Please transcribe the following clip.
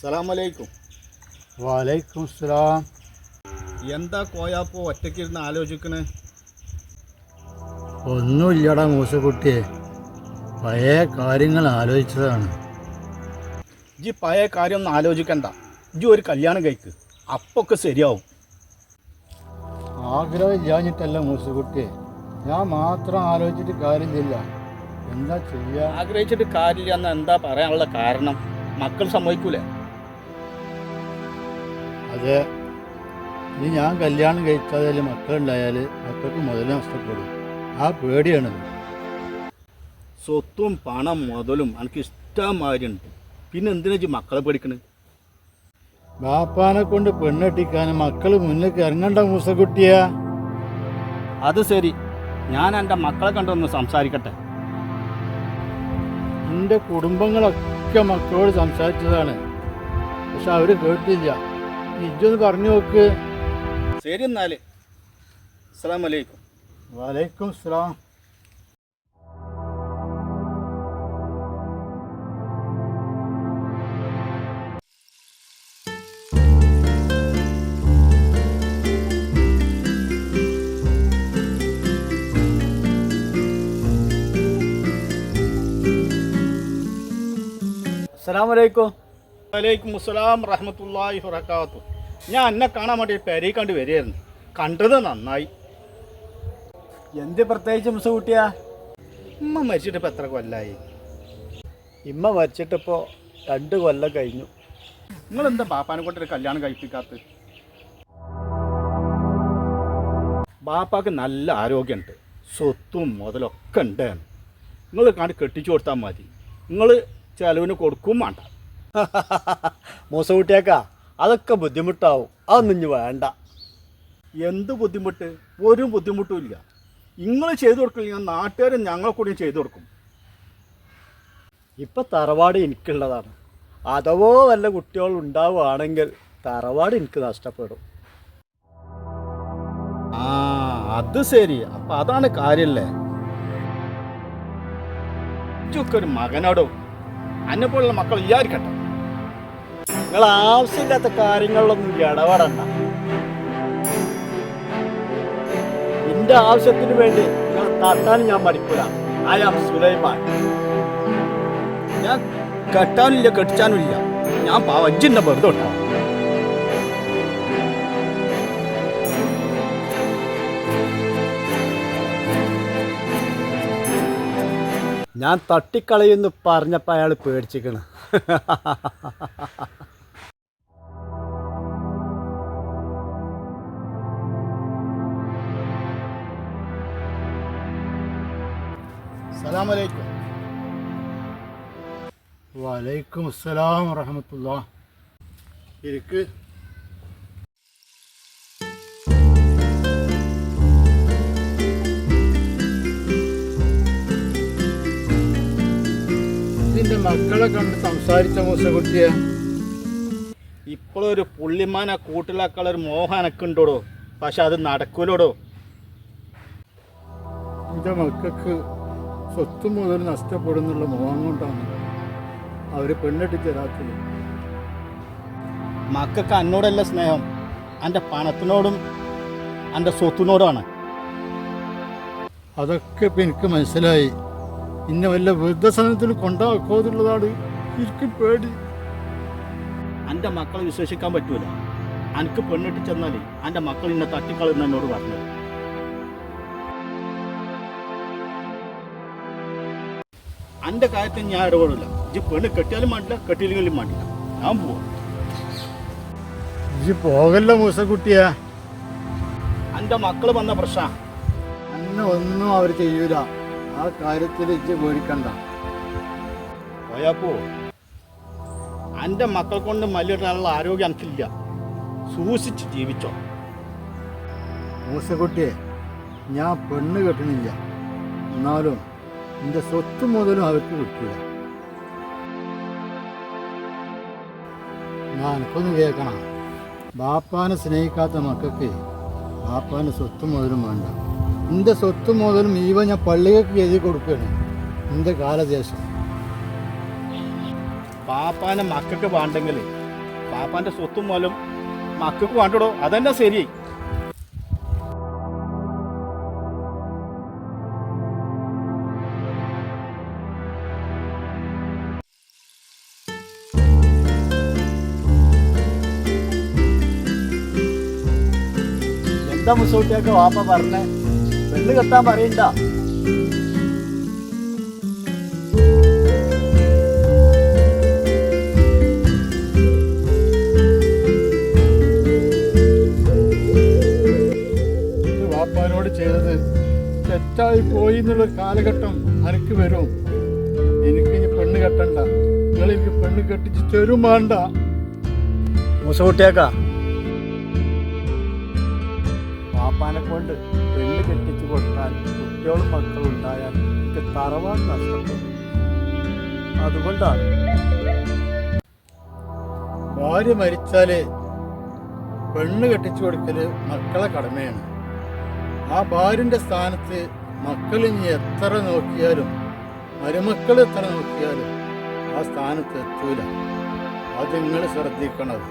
അസ്സലാമലൈക്കും. വലൈക്കും സ്ലാം. എന്താ കോയാപ്പോ ഒറ്റയ്ക്കിരുന്ന് ആലോചിക്കണേ? ഒന്നുമില്ലടാ മൂസക്കുട്ടിയെ, പഴയ കാര്യങ്ങൾ ആലോചിച്ചതാണ്. ഇജ്ജ് പഴയ കാര്യമൊന്നും ആലോചിക്കണ്ട. ഇജ്ജ് ഒരു കല്യാണം കഴിക്ക്, അപ്പൊക്കെ ശരിയാവും. ആഗ്രഹം ഇല്ലാഞ്ഞിട്ടല്ല മൂസക്കുട്ടിയെ, ഞാൻ മാത്രം ആലോചിച്ചിട്ട് കാര്യമില്ല. എന്താ ചെയ്യുക? ആഗ്രഹിച്ചിട്ട് കാര്യമില്ല എന്ന് എന്താ പറയാനുള്ള കാരണം? മക്കൾ സമ്മതിക്കൂലേ? അതെ, ഇനി ഞാൻ കല്യാണം കഴിച്ചാൽ മക്കളുണ്ടായാൽ മക്കൾക്ക് മുതൽ നഷ്ടപ്പെടും. ആ പേടിയാണത്. സ്വത്തും പണം മുതലും എനിക്ക് ഇഷ്ടമാതിരിയുണ്ട്. പിന്നെ എന്തിനാ ഇജ്ജ് മക്കളെ പേടിക്കണേ? ബാപ്പാനെ കൊണ്ട് പെണ്ണെട്ടിക്കാനും മക്കൾ മുന്നിലേക്ക് ഇറങ്ങണ്ട മൂസക്കുട്ടിയ. അത് ശരി, ഞാൻ എൻ്റെ മക്കളെ കണ്ടൊന്ന് സംസാരിക്കട്ടെ. എൻ്റെ കുടുംബങ്ങളൊക്കെ മക്കളോട് സംസാരിച്ചതാണ്, പക്ഷെ അവർ കേട്ടില്ല. ഇജ്ജൊന്ന് പറഞ്ഞു നോക്ക്. ശരി എന്നാൽ, അസ്സലാമലൈക്കും. വലൈക്കും സ്ലാം. അസ്സലാമലൈക്കും. വലൈക്കും അസ്സലാം റഹ്മത്തുള്ളാഹി വബറകാതുഹു. ഞാൻ എന്നെ കാണാൻ വേണ്ടി പെരയിൽ കണ്ട് വരികയായിരുന്നു. കണ്ടത് നന്നായി. എന്ത് പ്രത്യേകിച്ച് മൂസക്കുട്ടിയാ? ഉമ്മ മരിച്ചിട്ട് ഇപ്പം എത്ര കൊല്ലായി? ഇമ്മ മരിച്ചിട്ടിപ്പോൾ 2 കൊല്ലം കഴിഞ്ഞു. നിങ്ങളെന്താ ബാപ്പാനെ കൊണ്ടൊരു കല്യാണം കഴിപ്പിക്കാത്ത? ബാപ്പാക്ക് നല്ല ആരോഗ്യമുണ്ട്, സ്വത്തും മുതലൊക്കെ ഉണ്ട്. നിങ്ങൾ കണ്ട് കെട്ടിച്ചു കൊടുത്താൽ മതി. നിങ്ങൾ ചെലവിന് കൊടുക്കും വേണ്ട. മൂസക്കുട്ടിയേക്കാ, അതൊക്കെ ബുദ്ധിമുട്ടാവും. അതൊന്നും ഇനി വേണ്ട. എന്ത് ബുദ്ധിമുട്ട്? ഒരു ബുദ്ധിമുട്ടും ഇല്ല. നിങ്ങൾ ചെയ്തു കൊടുക്കില്ല, നാട്ടുകാരും ഞങ്ങളെ കൂടി ചെയ്തു കൊടുക്കും. ഇപ്പം തറവാട് എനിക്കുള്ളതാണ്. അഥവാ വല്ല കുട്ടികൾ ഉണ്ടാവുകയാണെങ്കിൽ തറവാട് എനിക്ക് നഷ്ടപ്പെടും. ആ, അത് ശരി. അപ്പം അതാണ് കാര്യമല്ലേ? ഇതൊക്കെ ഒരു മകനോടോ അന്നെ പോലുള്ള മക്കൾ വിചാരിക്കട്ടെ. നിങ്ങൾ ആവശ്യമില്ലാത്ത കാര്യങ്ങളിലൊന്നും ഇടപെടണ്ട. എൻ്റെ ആവശ്യത്തിന് വേണ്ടി നിങ്ങൾ തട്ടാനും ഞാൻ പഠിക്കൂല. I am Sulaiman. ഞാൻ കെട്ടാനില്ല കെട്ടിച്ചാനുമില്ല. ഞാൻ പാവജ്ജിൻ്റെ വെറുതെ ഉണ്ടാവും. ഞാൻ തട്ടിക്കളയെന്ന് പറഞ്ഞപ്പോൾ അയാൾ പേടിച്ചിക്കണ്. അസ്സലാമലൈക്കും. വലൈക്കും അസ്സലാം വറഹ്മത്തുള്ളാഹി. ഇരിക്ക്. നിന്റെ മക്കളെ കണ്ട് സംസാരിച്ച മൂസക്കുട്ടിയെ? ഇപ്പോഴൊരു പുള്ളിമാനെ കൂട്ടിലാക്കാളൊരു മോഹം എനക്കുണ്ടോടോ, പക്ഷെ അത് നടക്കൂലോടോ. എൻ്റെ മക്കൾക്ക് സ്വത്ത് മുതൽ നഷ്ടപ്പെടുന്നുള്ള മോഹം കൊണ്ടാണ് അവർ പെണ്ണെട്ടി തരാത്തത്. മക്കൾക്ക് എന്നോടല്ല സ്നേഹം, എൻ്റെ പണത്തിനോടും എൻ്റെ സ്വത്തിനോടുമാണ്. അതൊക്കെ ഇപ്പം എനിക്ക് മനസ്സിലായി. ഇന്നെ വല്ല വൃദ്ധസദനത്തിൽ കൊണ്ടാക്കോ എന്നുള്ളതാണ് എനിക്ക് പേടി. എൻ്റെ മക്കളെ വിശ്വസിക്കാൻ പറ്റൂല. എനിക്ക് പെണ്ണിട്ട് ചെന്നാൽ എൻ്റെ മക്കൾ ഇന്നെ തട്ടിക്കളെന്ന് എന്നോട് പറഞ്ഞു. എൻ്റെ കാര്യത്തിൽ ഞാൻ ഇടപെടില്ല. ഇജ്ജ് പെണ്ണ് കെട്ടിയാലും വേണ്ടില്ല, കെട്ടിയില്ലെങ്കിലും വേണ്ടില്ല. ഞാൻ പോവാം. ഇജ്ജ് പോകല്ല മൂസക്കുട്ടിയെ. എൻ്റെ മക്കൾ വന്ന പ്രശ്നം അന്നെ ഒന്നും അവർ ചെയ്യൂല. ആ കാര്യത്തിൽ ഇജ്ജ് പേടിക്കണ്ട. പോയാപ്പോ എൻ്റെ മക്കൾ കൊണ്ട് മല്ലിടാനുള്ള ആരോഗ്യം എനിക്കില്ല. സൂക്ഷിച്ച് ജീവിച്ചോ. മൂസക്കുട്ടിയെ, ഞാൻ പെണ്ണ് കെട്ടണില്ല, എന്നാലും എൻ്റെ സ്വത്ത് മുതലും അവർക്ക് കിട്ടൂല. ഞാൻ എനിക്കൊന്ന് കേൾക്കണം. ബാപ്പാനെ സ്നേഹിക്കാത്ത മക്കൾക്ക് ബാപ്പാൻ്റെ സ്വത്ത് മുതലും വേണ്ട. എൻ്റെ സ്വത്ത് മുതലും ഞാൻ പള്ളികൾക്ക് എഴുതി കൊടുക്കുകയാണ്. എൻ്റെ കാലദേശം പാപ്പാനെ മക്കൾക്ക് വേണ്ടെങ്കിൽ ബാപ്പാൻ്റെ സ്വത്തും മൂലം മക്കൾക്ക് വേണ്ടടോ അതന്നെ ശരി. എന്താ മുസൂട്ടിയൊക്കെ വാപ്പ പറഞ്ഞേ? പെണ്ണ് കെട്ടാൻ പറയണ്ട. വാപ്പാനോട് ചെയ്തത് തെറ്റായി പോയി എന്നുള്ള കാലഘട്ടം എനിക്ക് വരും. എനിക്ക് ഇനി പെണ്ണ് കെട്ടണ്ട. നിങ്ങൾ എനിക്ക് പെണ്ണ് കെട്ടിച്ച് തരും വേണ്ട. മുസൂട്ടിയേക്ക വാപ്പാനെ കൊണ്ട് പെണ്ണ് കെട്ടിച്ചു കൊടുത്താൽ കുട്ടികളും മക്കളും ഉണ്ടായാൽ എനിക്ക് തറവാട് നഷ്ടപ്പെടും. അതുകൊണ്ടാണ് ഭാര്യ മരിച്ചാല് പെണ്ണ് കെട്ടിച്ചു കൊടുക്കല് മക്കളെ കടമയാണ്. ആ ഭാര്യന്റെ സ്ഥാനത്ത് മക്കൾ ഇനി എത്ര നോക്കിയാലും മരുമക്കൾ എത്ര നോക്കിയാലും ആ സ്ഥാനത്ത് എത്തൂല. അത് നിങ്ങൾ ശ്രദ്ധിക്കണത്.